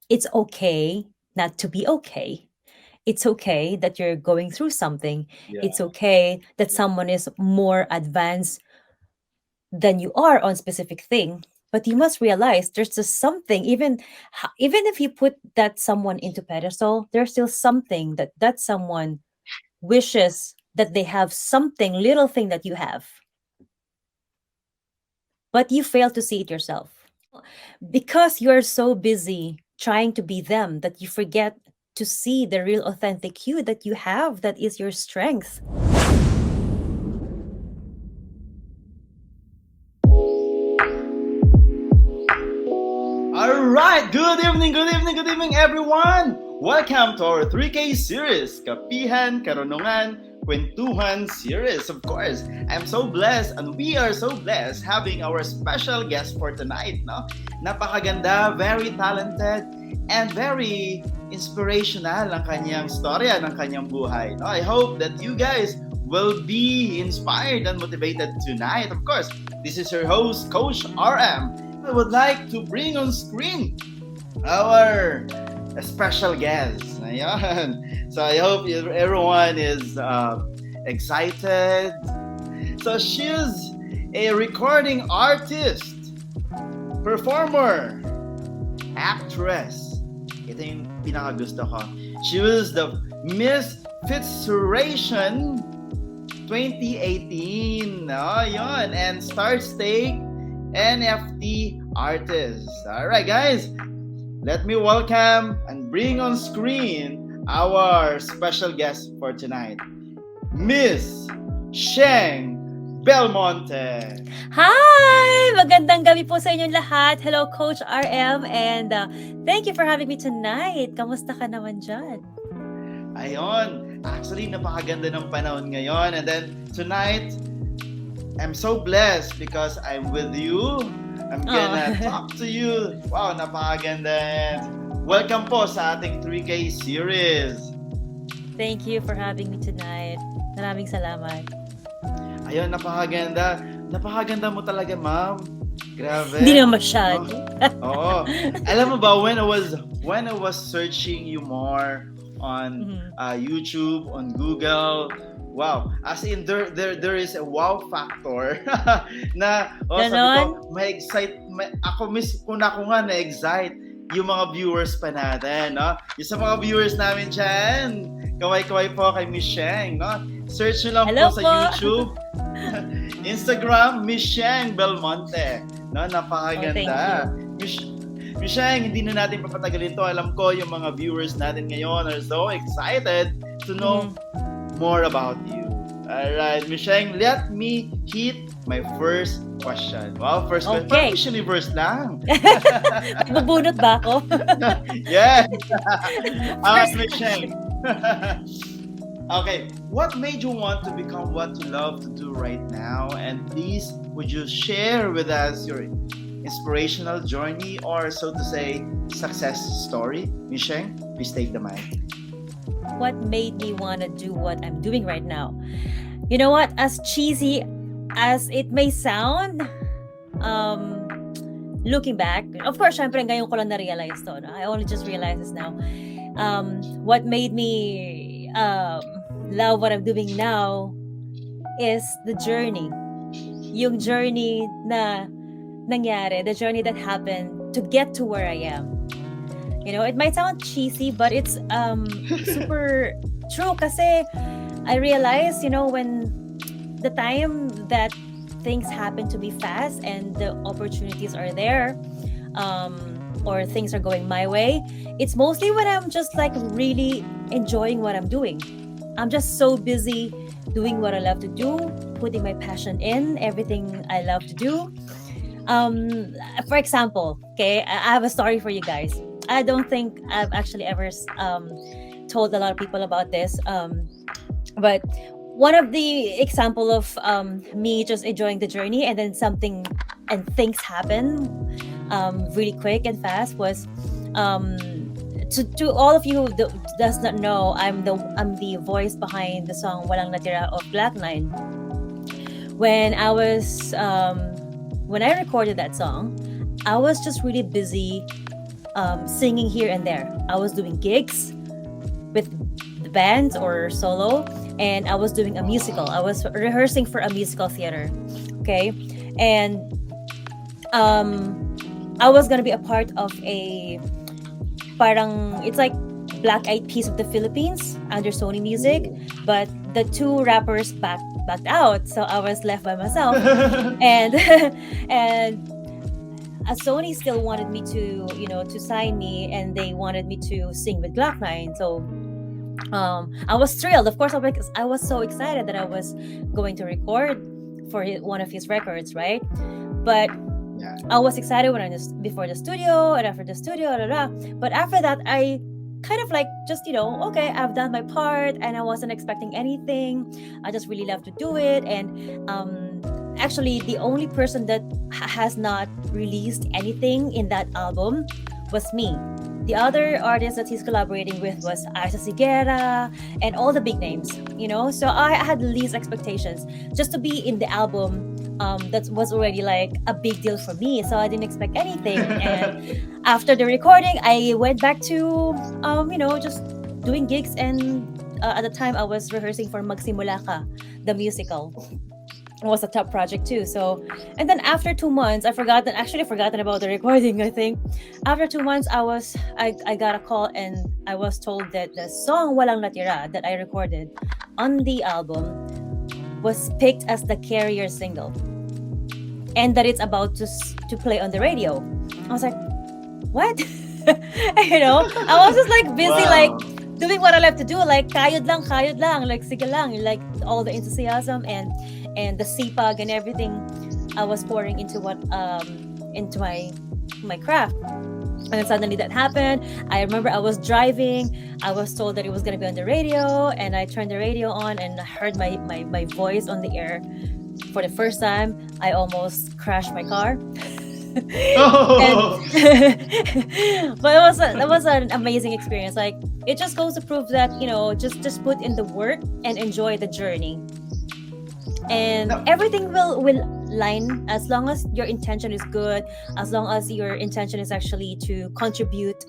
it's okay not to be okay. It's okay that you're going through something. It's Yeah. okay that someone is more advanced than you are on specific thing. But you must realize there's just something, even if you put that someone into pedestal, there's still something that someone wishes that they have, something little thing that you have, but you fail to see it yourself because you're so busy trying to be them that you forget to see the real authentic you that you have, that is your strength. All right. Good evening, everyone. Welcome to our 3K series, Kapihan, Karunungan, Kwentuhan series. Of course, I'm so blessed and we are so blessed having our special guest for tonight. No, napakaganda, very talented, and very inspirational ang kanyang storya ng kanyang buhay. No, I hope that you guys will be inspired and motivated tonight. Of course, this is your host, Coach RM. I would like to bring on screen our special guest. Ayan. So I hope everyone is excited. So she's a recording artist, performer, actress. Ito yung pinakagusto ko. She was the Miss Fitsuration 2018. Oh, yun. And Star Stake NFT artist. Alright, guys. Let me welcome and bring on screen our special guest for tonight, Miss Sheng Belmonte. Hi! Magandang gabi po sa inyong lahat. Hello, Coach RM, and thank you for having me tonight. Kamusta ka naman dyan? Ayon. Actually, napakaganda ng panahon ngayon. And then, tonight, I'm so blessed because I'm with you. I'm gonna talk to you. Wow, napakaganda. Welcome po sa ating 3K series. Thank you for having me tonight. Maraming salamat. Ayun, napakaganda. Napakaganda mo talaga, ma'am. Grabe. Hindi na masyado. Oo. Alam mo ba, when I was searching you more on YouTube, on Google, wow, as in there is a wow factor na sabi ko, kung ako nga na-excite yung mga viewers pa natin, no? Yung sa mga viewers namin dyan, kaway-kaway po kay Miss Sheng, no? Search nyo lang Hello po sa po. YouTube, Instagram, Miss Sheng Belmonte, no? Napakaganda. Miss Sheng, hindi na natin papatagalin to. Alam ko yung mga viewers natin ngayon are so excited to know more about you. Alright, Miss Sheng, let me hit my first question. Wow, first question. Okay. Parang Miss Universe lang. Magbubunot ba ako? Yes. Miss Sheng. Okay, what made you want to become what you love to do right now? And please, would you share with us your inspirational journey or, so to say, success story? Miss Sheng, please take the mic. What made me want to do what I'm doing right now? You know what? As cheesy as it may sound, looking back, of course, syempre ngayon ko lang na-realize to. No? I only just realized this now. What made me love what I'm doing now is the journey. Yung journey na nangyari, the journey that happened to get to where I am. You know, it might sound cheesy, but it's super true kasi I realized, you know, when the time that things happen to be fast and the opportunities are there, or things are going my way, it's mostly when I'm just like really enjoying what I'm doing. I'm just so busy doing what I love to do, putting my passion in everything I love to do. For example, okay, I have a story for you guys. I don't think I've actually ever told a lot of people about this. But one of the example of me just enjoying the journey and then something and things happen really quick and fast was to all of you who does not know, I'm the voice behind the song Walang Natira of Black Line. When I recorded that song, I was just really busy singing here and there. I was doing gigs with the bands or solo, and I was doing a musical. I was rehearsing for a musical theater. Okay, and I was gonna be a part of a parang it's like Black Eyed Peas of the Philippines under Sony Music, but the two rappers backed out, so I was left by myself. And and Sony still wanted me to to sign me, and they wanted me to sing with Glock 9. So I was thrilled, of course, because I was so excited that I was going to record for one of his records, right? But Yeah. I was excited when I was before the studio and after the studio, but after that, I kind of like just okay, I've done my part, and I wasn't expecting anything. I just really love to do it, and actually, the only person that has not released anything in that album was me. The other artist that he's collaborating with was Isa Sigera and all the big names, So I had the least expectations just to be in the album. That was already like a big deal for me, so I didn't expect anything. And after the recording, I went back to just doing gigs, and at the time I was rehearsing for Magsimula Ka, the musical. It was a top project too. So, and then after 2 months, actually forgotten about the recording. I think after 2 months, I got a call, and I was told that the song Walang Natira that I recorded on the album was picked as the carrier single, and that it's about to play on the radio. I was like, what? I was just like busy, like Wow. doing what I love to do, like kayod lang, like sige lang, like all the enthusiasm and the sipag and everything I was pouring into into my craft. And then suddenly that happened. I remember I was driving. I was told that it was going to be on the radio, and I turned the radio on and I heard my voice on the air for the first time. I almost crashed my car. Oh. But that was an amazing experience. Like, it just goes to prove that just put in the work and enjoy the journey, and No. everything will line as long as your intention is good, as long as your intention is actually to contribute,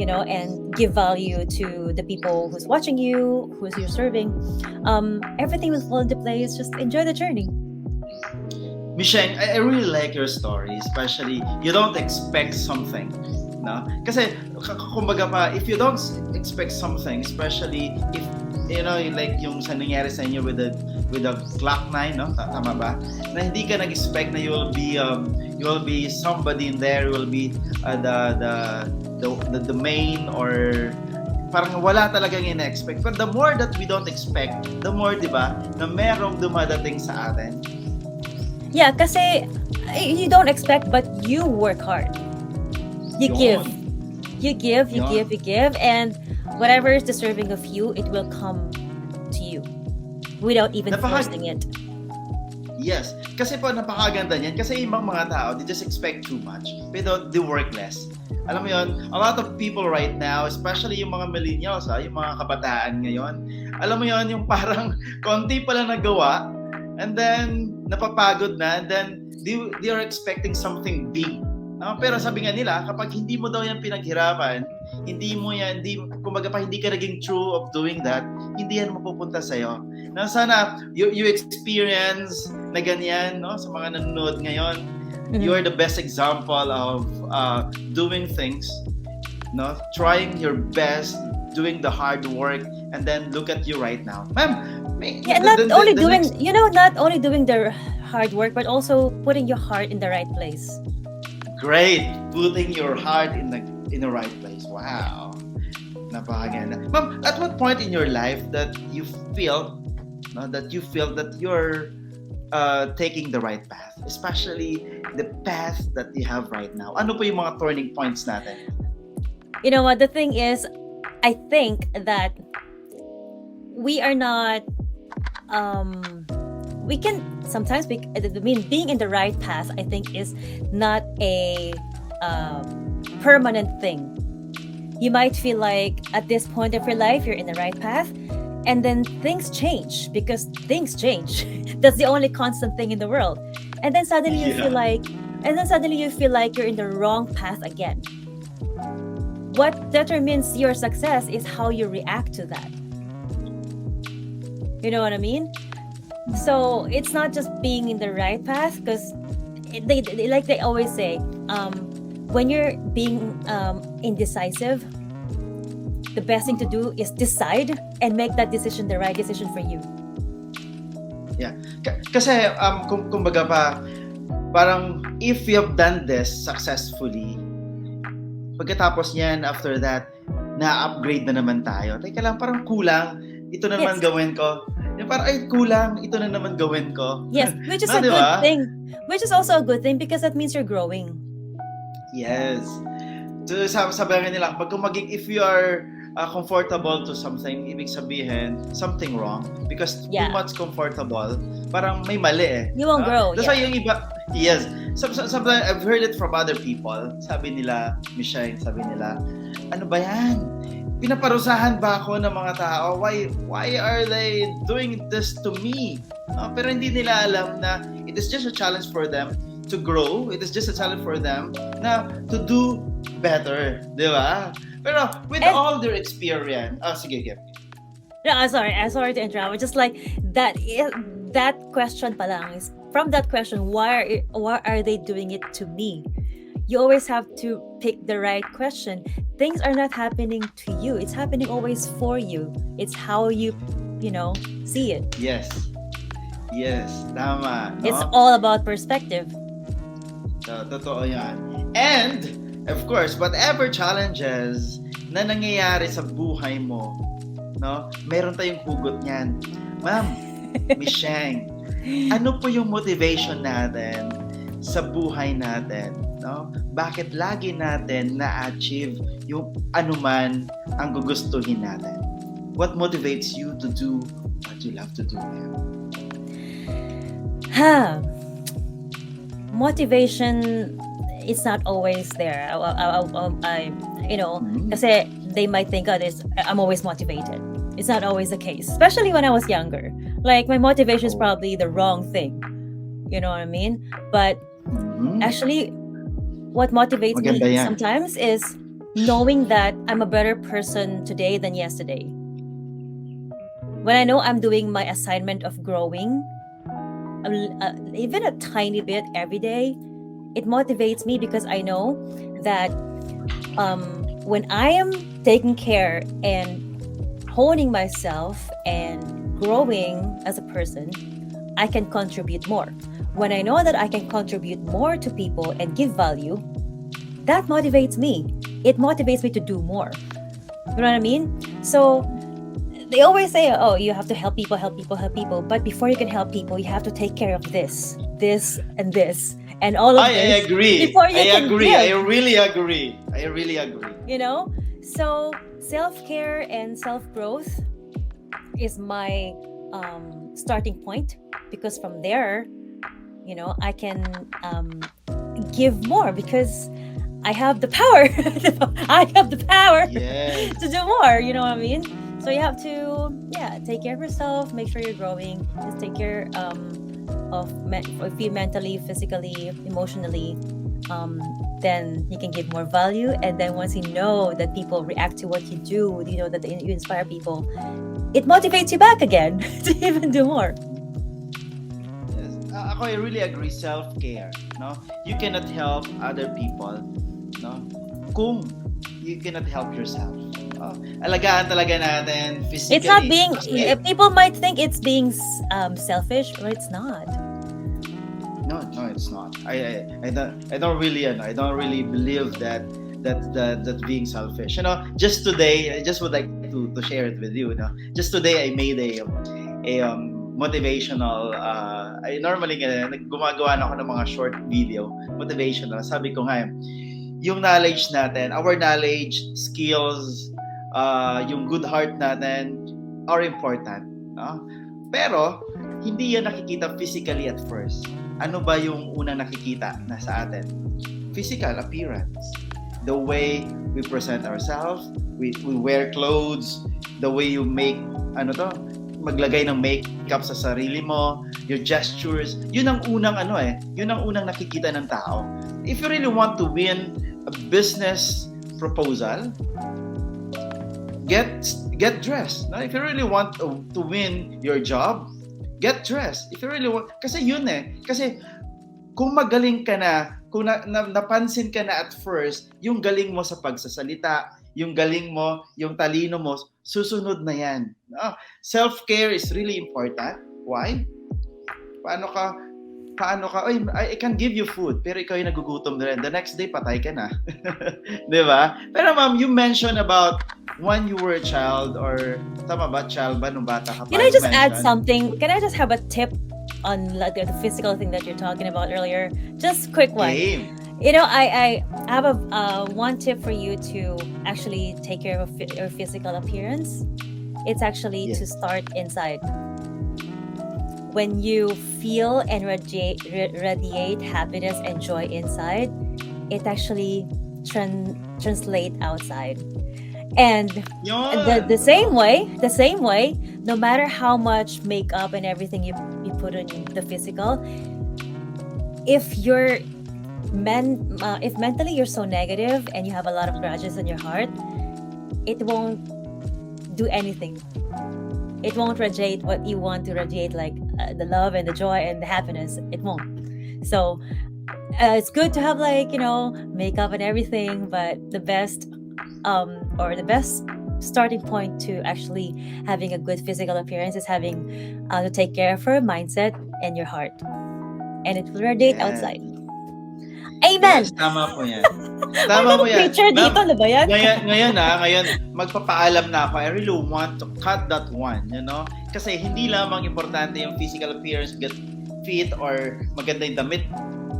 and give value to the people who's watching you, who's you're serving. Everything will fall into place. Just enjoy the journey. Michelle, I really like your story, especially you don't expect something, no? Kasi kumbaga pa, if you don't expect something, especially if like yung sa nangyari sa inyo with the Glock 9, no? Tama ba? Na hindi ka nag-expect na you will be somebody in there, you will be the main, or parang wala talagang ina-expect. But the more that we don't expect, the more, di ba, na merong dumadating sa atin. Yeah, kasi you don't expect, but you work hard. You give. You give, and whatever is deserving of you, it will come to you without even forcing it. Yes. Kasi po, napakaganda niyan. Kasi ibang mga tao, they just expect too much. Pero they work less. Alam mo yun, a lot of people right now, especially yung mga millennials, yung mga kabataan ngayon, alam mo yun, yung parang konti pala nagawa, and then napapagod na, and then they are expecting something big. Pero sabi nga nila, kapag hindi mo daw yan pinaghirapan, kumbaga pa hindi ka naging true of doing that, hindi yan mapupunta sa'yo. Na sana you experience na ganyan, no? Sa mga nanonood ngayon, you are the best example of doing things, no? Trying your best, doing the hard work, and then look at you right now. Ma'am, not only doing the hard work, but also putting your heart in the right place. Great, putting your heart in the right place. Wow, napakaganda. Ma'am, at what point in your life that you feel that you're taking the right path, especially the path that you have right now? Ano po yung mga turning points natin? You know what? The thing is, I think that we are not. We can sometimes being in the right path, I think, is not a permanent thing. You might feel like at this point of your life you're in the right path, and then things change because things change. That's the only constant thing in the world. And then suddenly you feel like you're in the wrong path again. what determines your success is how you react to that. You know what I mean? So it's not just being in the right path, because they like they always say, when you're being indecisive, the best thing to do is decide and make that decision the right decision for you. Yeah. Kasi kumbaga pa, parang if you have done this successfully, pagkatapos niyan, after that, na-upgrade na naman tayo. Teka lang, parang kulang. Ito na naman Yes. gawin ko. Yung parang, ay, kulang. Ito na naman gawin ko. Yes, which is No, a di good ba? thing. Which is also a good thing because that means you're growing. Yes. So, sabi nila, pag maging, if you are comfortable to something, ibig sabihin, something wrong. Because Yeah. too much comfortable, parang may mali eh. You won't grow. That's Yeah. why yung iba, yes. Sometimes I've heard it from other people. Sabi nila, Michelle, sabi nila, ano ba yan? Pinaparusahan ba ako ng mga tao? Why are they doing this to me? Pero hindi nila alam na it is just a challenge for them to grow. It is just a challenge for them na to do better. Di ba? Pero with all their experience, sige, Gep. No, I'm sorry to interrupt. Just like that question pa lang is from that question, why are they doing it to me? You always have to pick the right question. Things are not happening to you. It's happening always for you. It's how you see it. Yes. Yes, tama. No? It's all about perspective. So, totoo yan. And, of course, whatever challenges na nangyayari sa buhay mo, no, meron tayong hugot niyan. Ma'am, Miss Sheng, ano po yung motivation natin sa buhay natin? No? Bakit lagi natin na-achieve yung anuman ang gugustuhin natin? What motivates you to do what you love to do? Motivation is not always there. Kasi they might think I'm always motivated. It's not always the case, especially when I was younger. Like my motivation is probably the wrong thing. You know what I mean? But actually, what motivates me sometimes is knowing that I'm a better person today than yesterday. When I know I'm doing my assignment of growing, even a tiny bit every day, it motivates me because I know that when I am taking care and honing myself and growing as a person, I can contribute more. When I know that I can contribute more to people and give value, that motivates me. It motivates me to do more. You know what I mean? So they always say, oh, you have to help people. But before you can help people, you have to take care of this, and this, and all of this. I agree. Before you can agree. give. I really agree. You know? So self-care and self-growth is my starting point, because from there, I can give more because I have the power. I have the power to do more. You know what I mean? So you have to, take care of yourself, make sure you're growing, just take care if you mentally, physically, emotionally, then you can give more value. And then once you know that people react to what you do, you know that you inspire people, it motivates you back again to even do more. Yes. I really agree. Self-care. No? You cannot help other people, no? Kung you cannot help yourself. Alagaan talaga natin physically. It's not being, people might think it's being selfish, but it's not. No, it's not. I don't really believe that being selfish. Just today, I just would like to share it with you. Just today, I made a motivational. I normally gumagawa na ako ng mga short video motivational. Sabi ko nga, yung knowledge natin, our knowledge, skills, yung good heart natin are important. No? Pero hindi yan nakikita physically at first. Ano ba yung unang nakikita na sa atin? Physical appearance. The way we present ourselves, we wear clothes, the way you make, maglagay ng makeup sa sarili mo, your gestures, yun ang unang yun ang unang nakikita ng tao. If you really want to win a business proposal, get dressed. Now, if you really want to win your job, get dressed. If you really want, kasi yun kasi kung magaling ka na, kung napansin ka na at first, yung galing mo sa pagsasalita, yung galing mo, yung talino mo, susunod na yan. Self-care is really important. Why? Paano ka, I can give you food, pero ikaw yung nagugutom na rin. The next day, patay ka na. Di ba? Pero ma'am, you mentioned about when you were a child, or tama ba, child ba, nung bata ka pa? Can I just add something? Can I just have a tip on like the physical thing that you're talking about earlier? Just quick one. Game. You know, I have a one tip for you to actually take care of your physical appearance. It's actually to start inside. When you feel and radiate happiness and joy inside, it actually translate outside. And the same way, no matter how much makeup and everything you put on the physical, if mentally you're so negative and you have a lot of grudges in your heart, it won't do anything. It won't radiate what you want to radiate, like the love and the joy and the happiness. It won't. So it's good to have, like, makeup and everything, but the best starting point to actually having a good physical appearance is having to take care of your mindset and your heart, and it will radiate outside. Amen. Yes, tama po yan. Tama po yan. Preacher dito, ano ba yan? Ngayon, magpapaalam na ako. I really want to cut that one, Kasi hindi lamang importante yung physical appearance, get fit, or maganda yung damit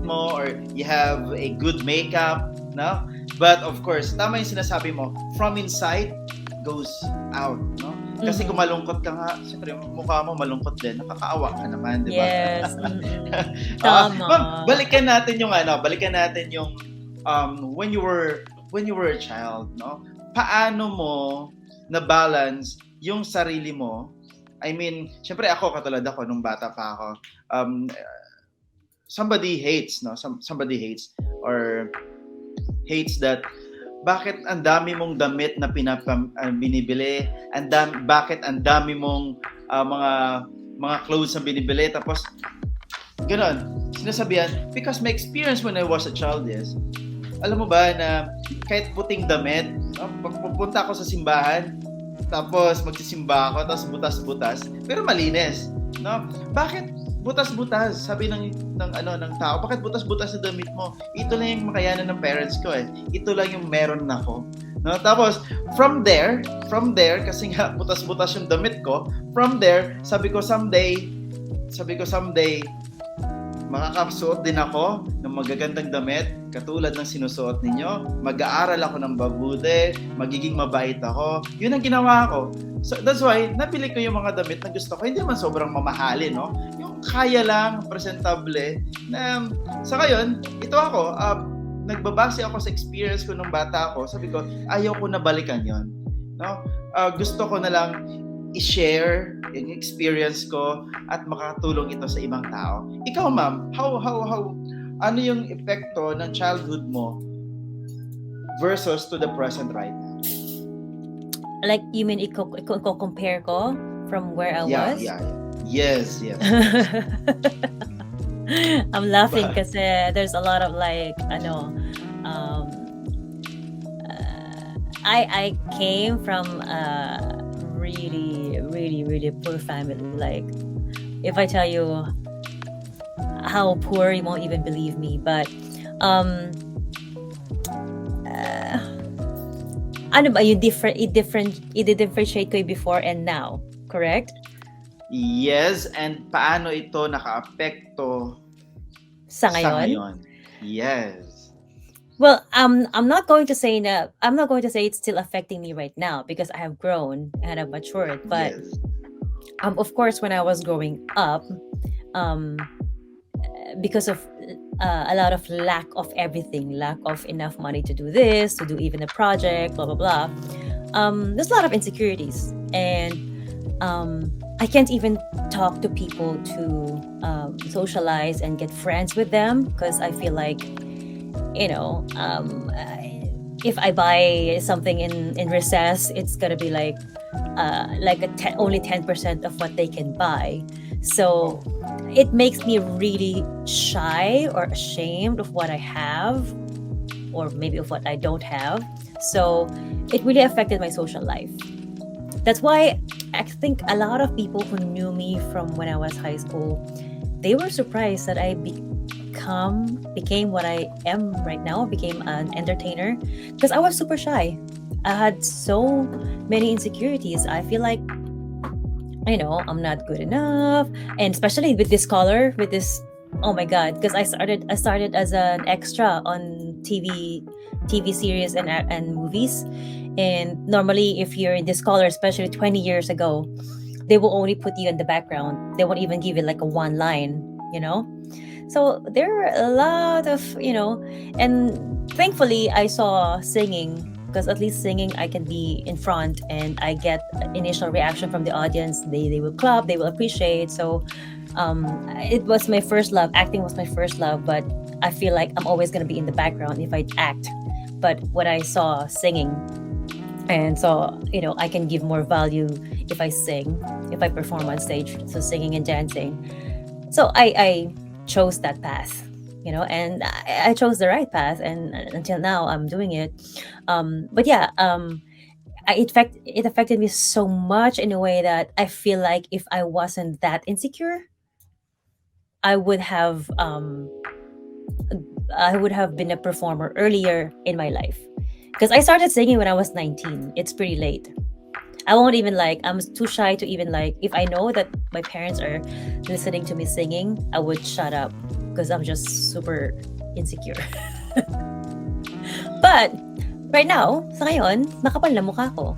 mo, or you have a good makeup, no? But of course, tama yung sinasabi mo, from inside goes out, no? Kasi kung malungkot ka nga, siyempre mukha mo malungkot din, nakakaawa ka naman, di ba? Yes. Tama. Ma'am, balikan natin yung when you were a child, no? Paano mo na balance yung sarili mo? I mean, siyempre katulad ako nung bata pa ako. Somebody hates or hates that bakit ang dami mong damit na binibili, bakit ang dami mong mga clothes na binibili, tapos gano'n, sinasabihan, because my experience when I was a child is, alam mo ba na kahit puting damit, pupunta ako sa simbahan, tapos magsisimba ako, tapos butas-butas, pero malinis, no? Bakit butas-butas? Sabi ng tao, bakit butas-butas sa damit mo? Ito lang yung makayanan ng parents ko Ito lang yung meron nako. No? Tapos from there, kasi nga butas-butas yung damit ko, from there, sabi ko someday makakasuot din ako ng magagandang damit katulad ng sinusuot ninyo. Mag-aaral ako ng mabuti, magiging mabait ako. Yun ang ginawa ko. So that's why nabili ko yung mga damit na gusto ko. Hindi naman sobrang mamahalin, no? Yung kaya lang, presentable. Na sa ngayon, ito ako, nagbabase ako sa experience ko nung bata ako. Sabi ko, ayaw ko na balikan yon, no? Gusto ko na lang i-share yung experience ko at makatulong ito sa ibang tao. Ikaw, ma'am, how ano yung epekto ng childhood mo versus to the present right now? Like, you mean i-compare ko from where I was? Yeah. Yes. I'm laughing kasi there's a lot of like, I came from really, really, really poor family. Like, if I tell you how poor, you won't even believe me. But ano ba yung i-differentiate ko yung before and now, correct? Yes, and paano ito naka-apekto sa ngayon? Yes. Well, I'm not going to say it's still affecting me right now because I have grown and I've matured. But yes. Of course, when I was growing up, because of a lot of lack of everything, lack of enough money to do this, to do even a project, blah blah blah. There's a lot of insecurities, and I can't even talk to people to socialize and get friends with them because I feel like, if I buy something in recess, it's gonna be like only 10% of what they can buy. So Oh. it makes me really shy or ashamed of what I have, or maybe of what I don't have. So it really affected my social life. That's why I think a lot of people who knew me from when I was high school, they were surprised that I became what I am right now, became an entertainer, because I was super shy. I had so many insecurities. I feel like, I'm not good enough, and especially with this color, with this, oh my god, because I started as an extra on TV series and movies. And normally, if you're in this color, especially 20 years ago, they will only put you in the background. They won't even give you like a one line, you know? So there were a lot of, and thankfully I saw singing, because at least singing I can be in front and I get initial reaction from the audience. They will clap, they will appreciate. So it was my first love. Acting was my first love, but I feel like I'm always going to be in the background if I act. But when I saw singing, and so I can give more value if I sing, if I perform on stage, so singing and dancing. So I chose that path, and I chose the right path, and until now I'm doing it. But yeah, it affected me so much in a way that I feel like if I wasn't that insecure, I would have um I would have been a performer earlier in my life, because I started singing when I was 19. It's pretty late. I won't even I'm too shy to even if I know that my parents are listening to me singing, I would shut up because I'm just super insecure. But right now, sa ngayon, makapal na mukha ko.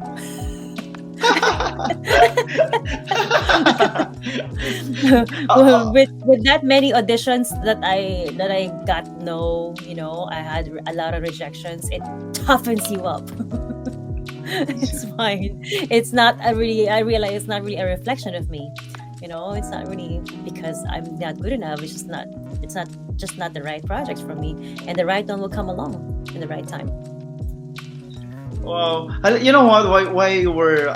with that many auditions that I got, no, I had a lot of rejections. It toughens you up. It's fine. It's not a really. I realize it's not really a reflection of me. It's not really because I'm not good enough. It's just not. It's not just not the right project for me, and the right one will come along in the right time. Wow. You know what? Why you were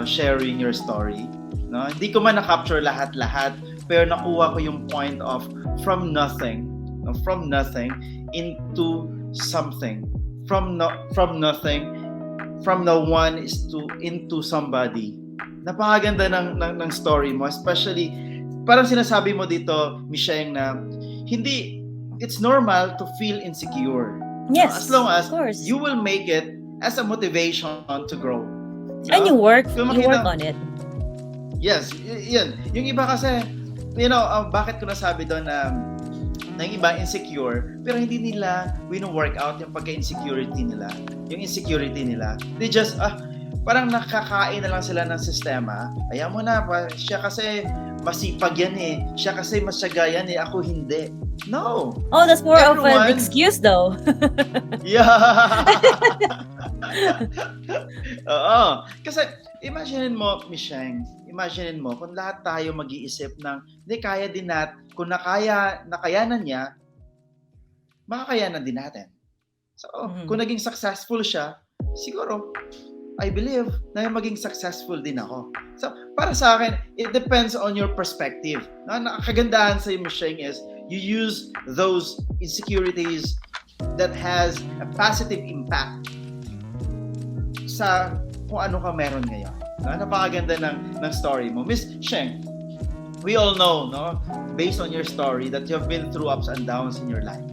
sharing your story, no? Hindi ko man na-capture lahat-lahat, pero nakuha ko yung point of from nothing, no? From nothing into something. From nothing, from the one is to into somebody. Napakaganda ng story mo, especially parang sinasabi mo dito, Michelle, na hindi it's normal to feel insecure. Yes, as long as of course. you will make it as a motivation to grow. And you work makita, on it. Yes, yun. Yung iba kasi, bakit ko nasabi doon na yung iba insecure, pero hindi nila wino-work out yung pagka-insecurity nila. Yung insecurity nila. They just, parang nakakain na lang sila ng sistema. Ayaw mo na, siya kasi masipag yan eh. Siya kasi masyaga yan eh. Ako hindi. No. Oh, that's more of an excuse though. Yeah. Oo. Kasi imagine mo, Michelle, imagine mo kung lahat tayo mag-iisip ng hindi kaya din kung nakayanan niya, makakayanan din natin. So, kung naging successful siya, siguro I believe na maging successful din ako. So, para sa akin, it depends on your perspective. Nakakagandahan sa Michelle is you use those insecurities that has a positive impact sa kung ano ka meron ngayon. Napakaganda ng story mo. Miss Sheng, we all know, no, based on your story, that you have been through ups and downs in your life.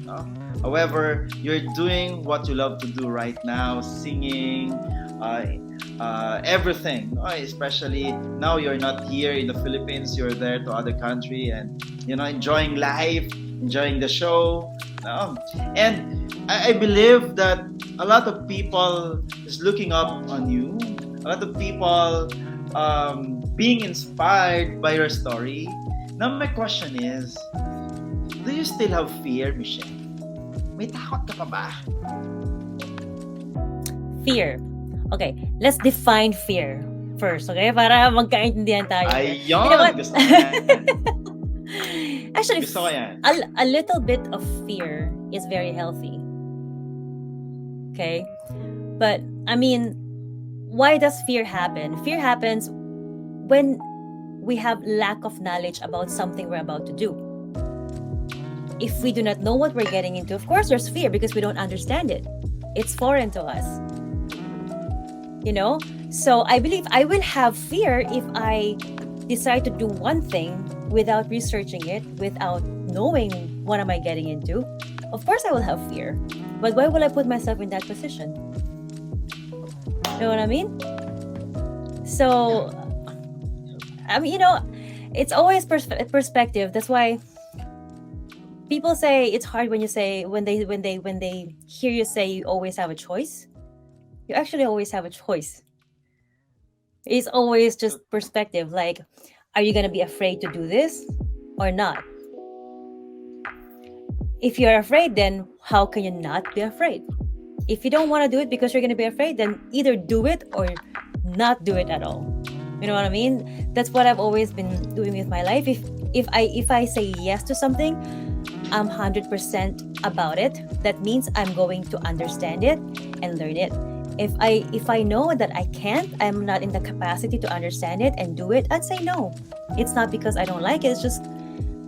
No? However, you're doing what you love to do right now, singing, everything. Especially now you're not here in the Philippines, you're there to other country and enjoying life, enjoying the show. And I believe that a lot of people is looking up on you. A lot of people being inspired by your story. Now my question is, do you still have fear, Michelle? May takot ka pa ba? Fear. Okay, let's define fear first, okay? Para magkaintindihan tayo. Ayun! Gusto ko yan. Actually, gusto ko yan. A little bit of fear is very healthy. Okay. But I mean, why does fear happen? Fear happens when we have lack of knowledge about something we're about to do. If we do not know what we're getting into, of course there's fear because we don't understand it. It's foreign to us. You know? So I believe I will have fear if I decide to do one thing without researching it, without knowing what am I getting into. Of course I will have fear. But why will I put myself in that position? You know what I mean? So I mean, it's always perspective. That's why people say it's hard when you say when they hear you say you always have a choice. You actually always have a choice. It's always just perspective. Like, are you gonna be afraid to do this or not? If you're afraid, then how can you not be afraid? If you don't want to do it because you're gonna be afraid, then either do it or not do it at all. You know what I mean? That's what I've always been doing with my life. If I say yes to something, I'm 100% about it. That means I'm going to understand it and learn it. If I know that I can't, I'm not in the capacity to understand it and do it, I'd say no. It's not because I don't like it, it's just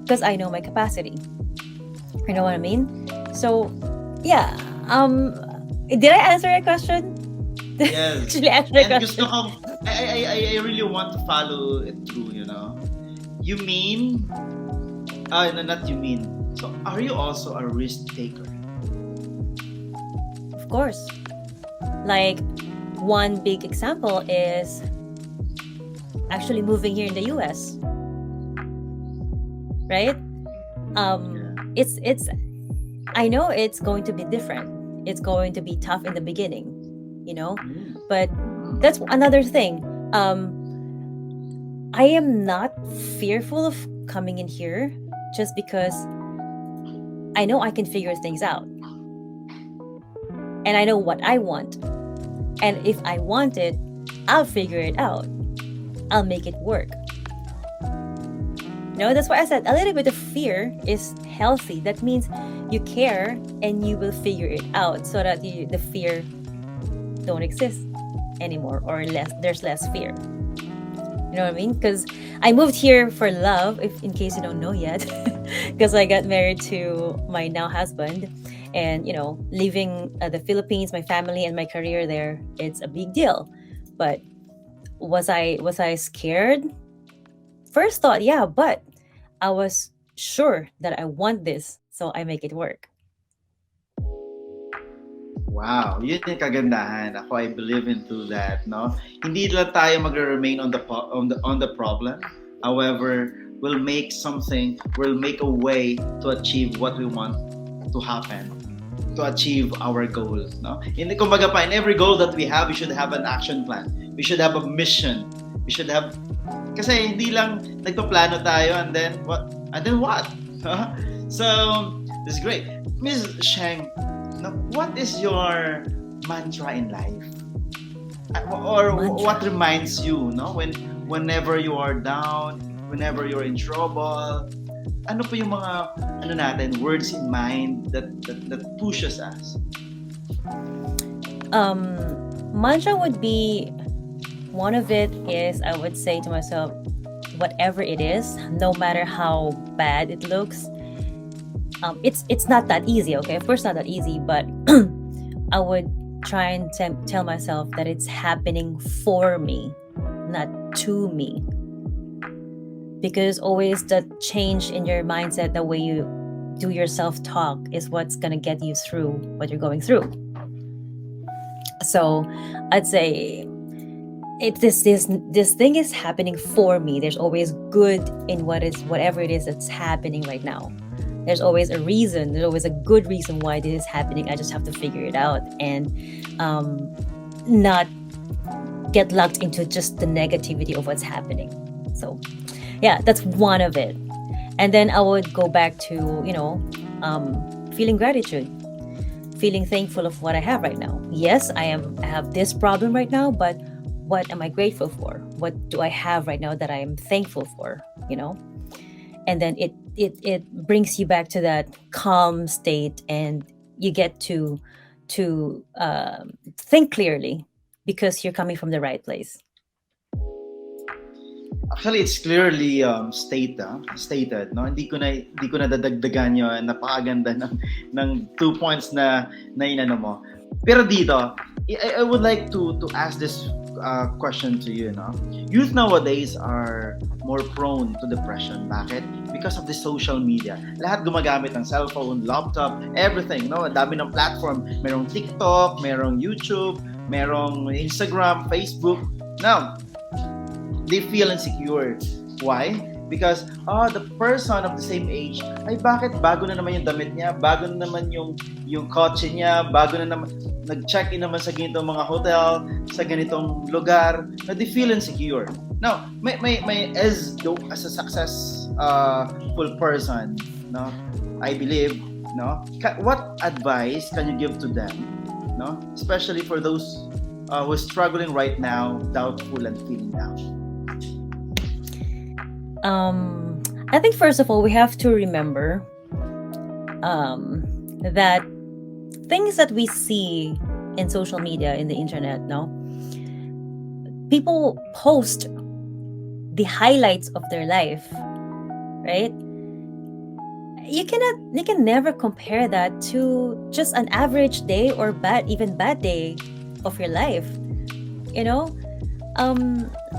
because I know my capacity. You know what I mean? So yeah. Did I answer your question? Yes. Should I answer your And gusto question? ko, I really want to follow it through, you know. You mean, no, not you mean. So, are you also a risk taker? Of course. Like, one big example is actually moving here in the US. Right? It's I know it's going to be different. It's going to be tough in the beginning, but that's another thing. I am not fearful of coming in here just because I know I can figure things out. And I know what I want. And if I want it, I'll figure it out. I'll make it work. That's why I said a little bit of fear is healthy. That means you care and you will figure it out so that the fear don't exist anymore, or there's less fear. You know what I mean? Because I moved here for love, if in case you don't know yet, because I got married to my now husband, and leaving the Philippines, my family and my career there, it's a big deal. But was I scared? First thought, yeah, but I was sure that I want this, so I make it work. Wow, yun yung kagandahan. Ako, I believe into that, no? Hindi lang tayo magre-remain on the problem. However, we'll make a way to achieve what we want to happen, to achieve our goals, no? Kumbaga pa, in every goal that we have, we should have an action plan. We should have a mission. We should have, kasi hindi lang nagpaplano tayo and then what? So, this is great. Ms. Sheng, what is your mantra in life? Or Mantra. what reminds you, whenever you are down, whenever you're in trouble, ano po yung mga words in mind that pushes us? Mantra would be, one of it is, I would say to myself, whatever it is, no matter how bad it looks, it's not that easy. Okay, of course not that easy, but I would try and tell myself that it's happening for me, not to me. Because always the change in your mindset, the way you do your self-talk, is what's gonna get you through what you're going through. So I'd say this thing is happening for me. There's always good in whatever it is that's happening right now. There's always a reason. There's always a good reason why this is happening. I just have to figure it out and not get locked into just the negativity of what's happening. So yeah, that's one of it. And then I would go back to feeling gratitude, feeling thankful of what I have right now. Yes, I have this problem right now, but what am I grateful for? What do I have right now that I am thankful for? And then it brings you back to that calm state, and you get to think clearly because you're coming from the right place. Actually, it's clearly stated, no? Hindi ko na dadagdagan 'yon. Napakaganda ng 2 points na inano mo. Pero dito, I would like to ask this question to you, no? Youth nowadays are more prone to depression. Bakit? Because of the social media. Lahat gumagamit ng cellphone, laptop, everything, no? Dami ng platform. Merong TikTok, merong YouTube, merong Instagram, Facebook. Now, they feel insecure. Why? Because the person of the same age, ay bakit bago na naman yung damit niya, bago na naman yung kotse niya, bago na naman nag-check-in naman sa ganitong mga hotel, sa ganitong lugar, na they feel insecure. Now, may as a successful person, no, I believe, no, what advice can you give to them, no, especially for those who are struggling right now, doubtful and feeling down? I think first of all we have to remember that things that we see in social media, in the internet, no, people post the highlights of their life, right? You can never compare that to just an average day or even bad day of your life. You know,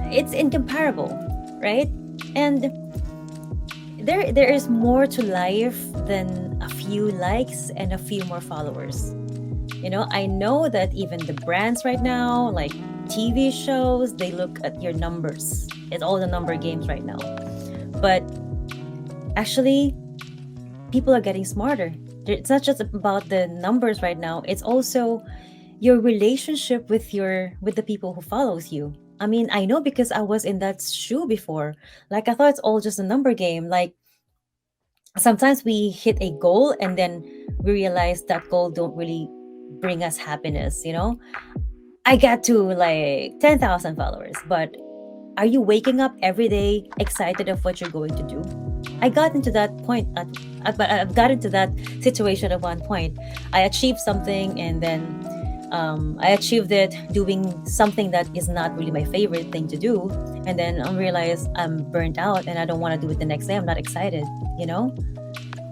it's incomparable, right? And there is more to life than a few likes and a few more followers. I know that even the brands right now, like TV shows, they look at your numbers. It's all the number games right now. But actually, people are getting smarter. It's not just about the numbers right now. It's also your relationship with the people who follows you. I mean, I know because I was in that shoe before. Like, I thought it's all just a number game. Like, sometimes we hit a goal and then we realize that goal don't really bring us happiness. I got to like 10,000 followers, but are you waking up every day excited of what you're going to do? I got into that point. I've got into that situation at one point. I achieved something, and then I achieved it doing something that is not really my favorite thing to do. And then I realize I'm burnt out and I don't want to do it the next day. I'm not excited,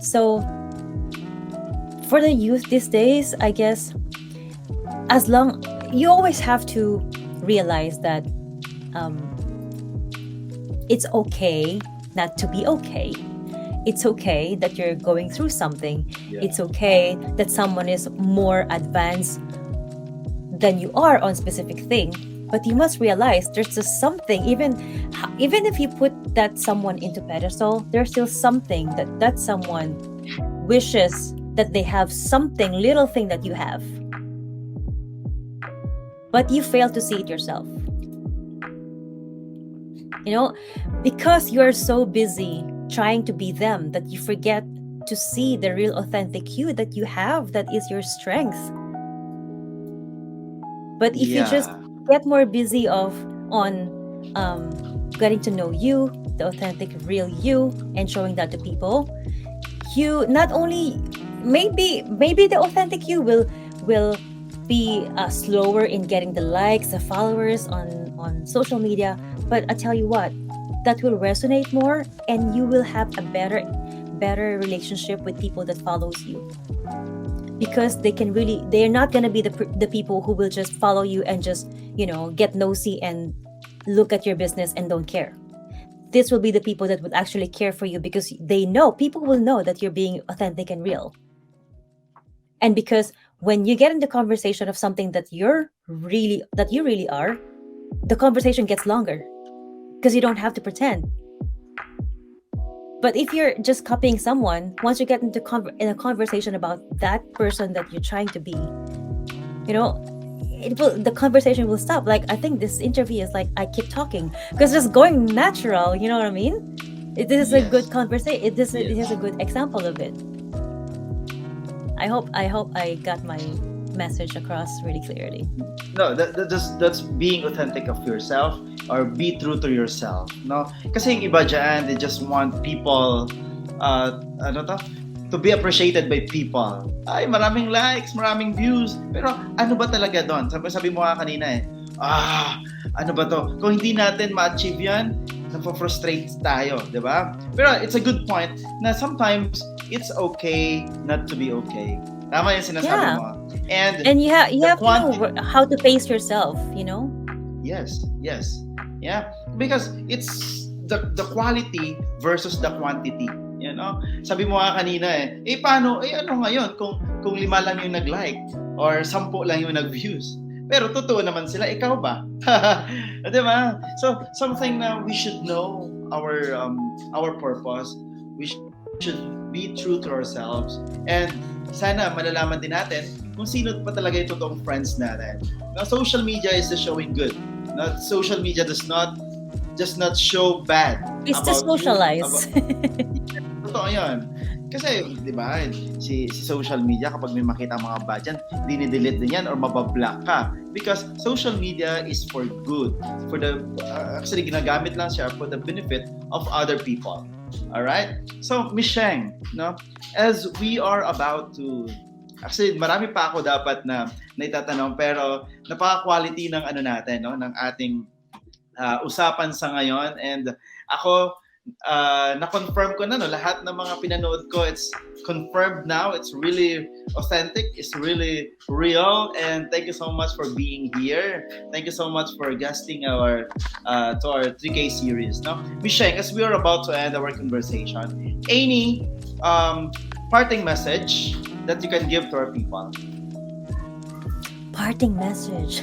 So for the youth these days, I guess, you always have to realize that it's okay not to be okay. It's okay that you're going through something. Yeah. It's okay that someone is more advanced than you are on specific thing, but you must realize there's just something, even if you put that someone into pedestal, there's still something that someone wishes that they have, something, little thing that you have, but you fail to see it yourself, because you're so busy trying to be them that you forget to see the real authentic you that you have, that is your strength. But if you just get more busy on getting to know you, the authentic real you, and showing that to people, you not only maybe the authentic you will be slower in getting the likes, the followers on social media, but I tell you what, that will resonate more, and you will have a better relationship with people that follows you. Because they're not going to be the people who will just follow you and just, get nosy and look at your business and don't care. This will be the people that would actually care for you, because people will know that you're being authentic and real. And because when you get into conversation of something that you really are, the conversation gets longer because you don't have to pretend. But if you're just copying someone, once you get into in a conversation about that person that you're trying to be, the conversation will stop. Like, I think this interview is like, I keep talking because it's going natural. You know what I mean? This is a good conversation. This is a good example of it. I hope I got my message across really clearly. No, that's being authentic of yourself, or be true to yourself, no? Kasi yung iba dyan, they just want people to be appreciated by people. Ay, maraming likes, maraming views. Pero ano ba talaga doon? Sabi mo nga kanina ano ba to? Kung hindi natin ma-achieve yan, napofrustrate tayo, di ba? Pero it's a good point na sometimes it's okay not to be okay. Tama yung sinasabi Yeah. mo. And you the have to know how to pace yourself, you know? Yes. Yeah, because it's the quality versus the quantity. You know? Sabi mo nga kanina paano, ano ngayon kung 5 lang yung nag-like or 10 lang yung nag-views. Pero totoo naman sila, ikaw ba? Di ba? So, something na we should know our purpose. We should be true to ourselves. And sana malalaman din natin kung sino pa talaga yung totoong friends natin. Now, social media is the showing good. Not social media does not show bad. It's to socialize. Totoo yun. Kasi, di ba, si social media, kapag may makita mga bad yan, dinidelete din yan or mabablock ka. Because social media is for good. For the, actually, ginagamit lang siya for the benefit of other people. Alright? So, Miss Sheng, no? As we are about to, actually, marami pa ako dapat na itatanong, pero napaka-quality ng natin, no? Ng ating usapan sa ngayon. And ako, na-confirm ko na lahat ng mga pinanood ko, it's confirmed now, it's really authentic, it's really real, and thank you so much for being here. Thank you so much for guesting our to our 3K series. No, Michelle, as we are about to end our conversation, any parting message that you can give to our people? Parting message.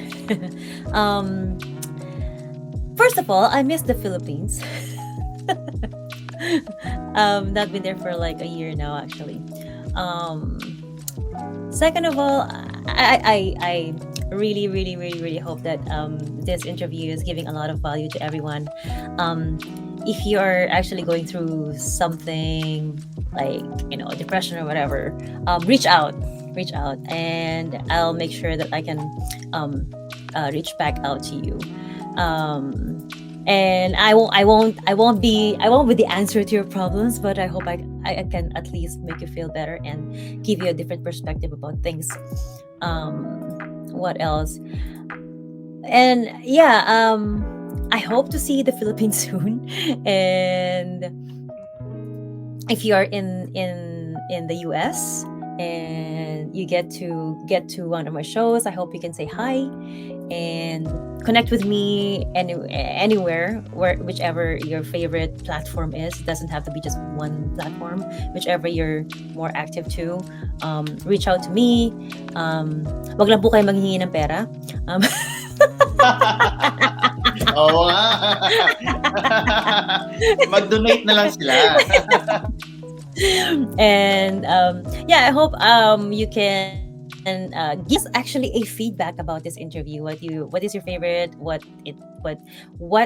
First of all, I miss the Philippines. Not been there for like a year now, actually. Second of all, I really hope that this interview is giving a lot of value to everyone. If you are actually going through something like depression or whatever, reach out, and I'll make sure that I can reach back out to you. And I won't be the answer to your problems, but I hope I can at least make you feel better and give you a different perspective about things. What else? And yeah, I hope to see the Philippines soon. And if you are in the US and you get to one of my shows, I hope you can say hi and connect with me anywhere, whichever your favorite platform is. It doesn't have to be just one platform. Whichever you're more active to, reach out to me. Wag lang po kayo maghingi ng pera. Oo nga. Mag-donate na lang sila. And yeah, I hope you can give us actually a feedback about this interview. What is your favorite? What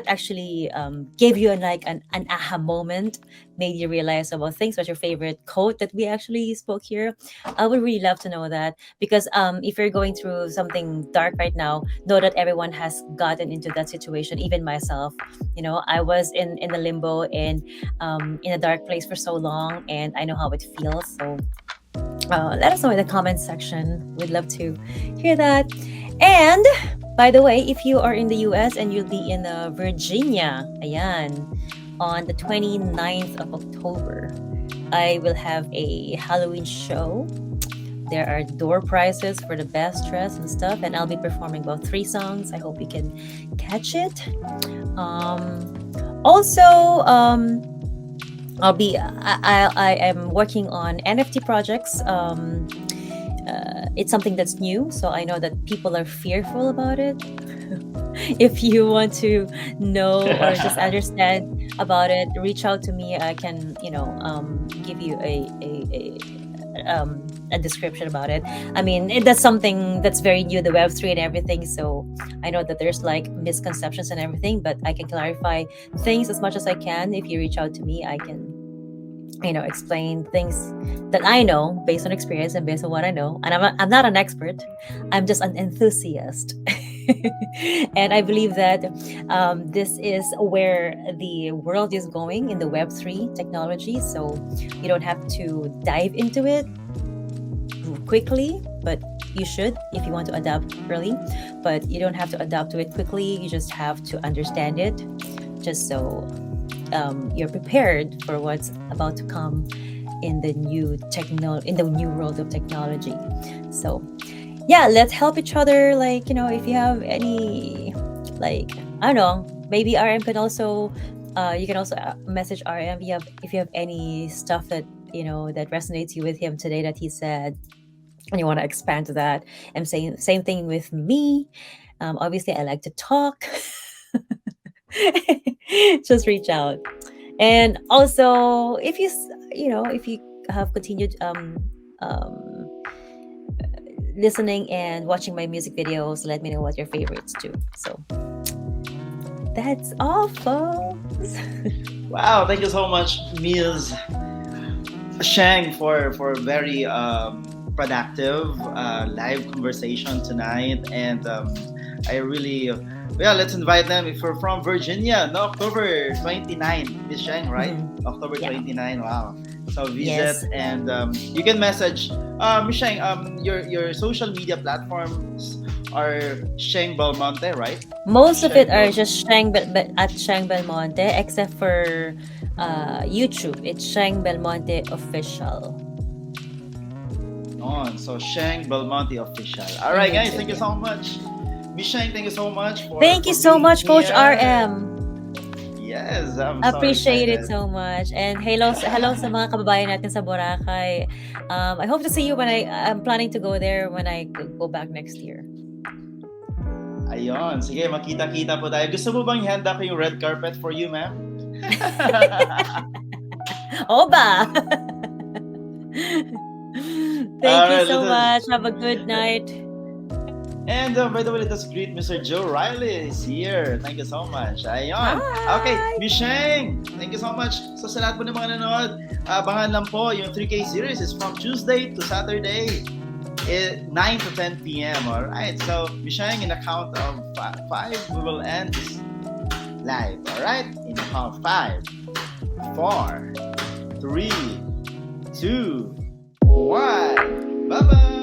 actually gave you an aha moment, made you realize about things? What's your favorite quote that we actually spoke here? I would really love to know that, because if you're going through something dark right now, know that everyone has gotten into that situation. Even myself, I was in the limbo and in a dark place for so long, and I know how it feels. So let us know in the comments section. We'd love to hear that. And by the way, if you are in the US and you'll be in Virginia, ayan, on the 29th of October, I will have a Halloween show. There are door prizes for the best dress and stuff, and I'll be performing about 3 songs. I hope you can catch it. Also, I am working on NFT projects. It's something that's new, so I know that people are fearful about it. If you want to know or just understand about it, reach out to me. I can, give you a description about it. I mean, that's something that's very new, the Web3 and everything. So I know that there's like misconceptions and everything, but I can clarify things as much as I can. If you reach out to me, I can, explain things that I know based on experience and based on what I know. And I'm not an expert. I'm just an enthusiast. And I believe that this is where the world is going in the Web3 technology. So you don't have to dive into it quickly, but you should if you want to adapt early. But you don't have to adapt to it quickly. You just have to understand it, just so you're prepared for what's about to come in the new world of technology. So yeah, let's help each other. Like, if you have any, like, I don't know, maybe RM can also you can also message RM if you have any stuff that that resonates you with him today that he said, and you want to expand to that. I'm saying same thing with me. Obviously I like to talk. Just reach out. And also, if if you have continued um listening and watching my music videos, let me know what your favorites too. So that's all, folks. Wow, thank you so much, Ms. Shang, for a very productive live conversation tonight. And I really, let's invite them. If you're from Virginia, no, October 29, Ms. Shang, right? Mhm. October Yeah. 29, wow. So visit, Yes. and you can message Ms. Shang. Your social media platforms are Shang Belmonte, right? Most of Shang it are Bel. just at Shang Belmonte, except for YouTube. It's Shang Belmonte Official On. So Shang Belmonte official. All in right, guys, YouTube. thank you Yeah. so much. Miss Shang, thank you so much Thank you for so being much, Coach here. RM. Yes, I'm so Appreciate it excited. so much. And hello sa mga kababayan natin sa Boracay. I hope to see you I'm planning to go there when I go back next year. Ayun, sige, makita-kita po tayo. Gusto mo bang ihanda ko yung red carpet for you, ma'am? Oba! Thank you Alright, so let much. us. Have a good night. And by the way, let us greet Mr. Joe Riley is here. Thank you so much. Ayun. Okay, Hi! Miss Sheng, thank you so much. So sa lahat po ng mga nanonood, abangan lang po yung 3K series is from Tuesday to Saturday. 9 to 10 p.m. Alright, so Miss Sheng, in the count of 5, we will end live. Alright, in the count of 5, 4, 3, 2, 1. Bye-bye.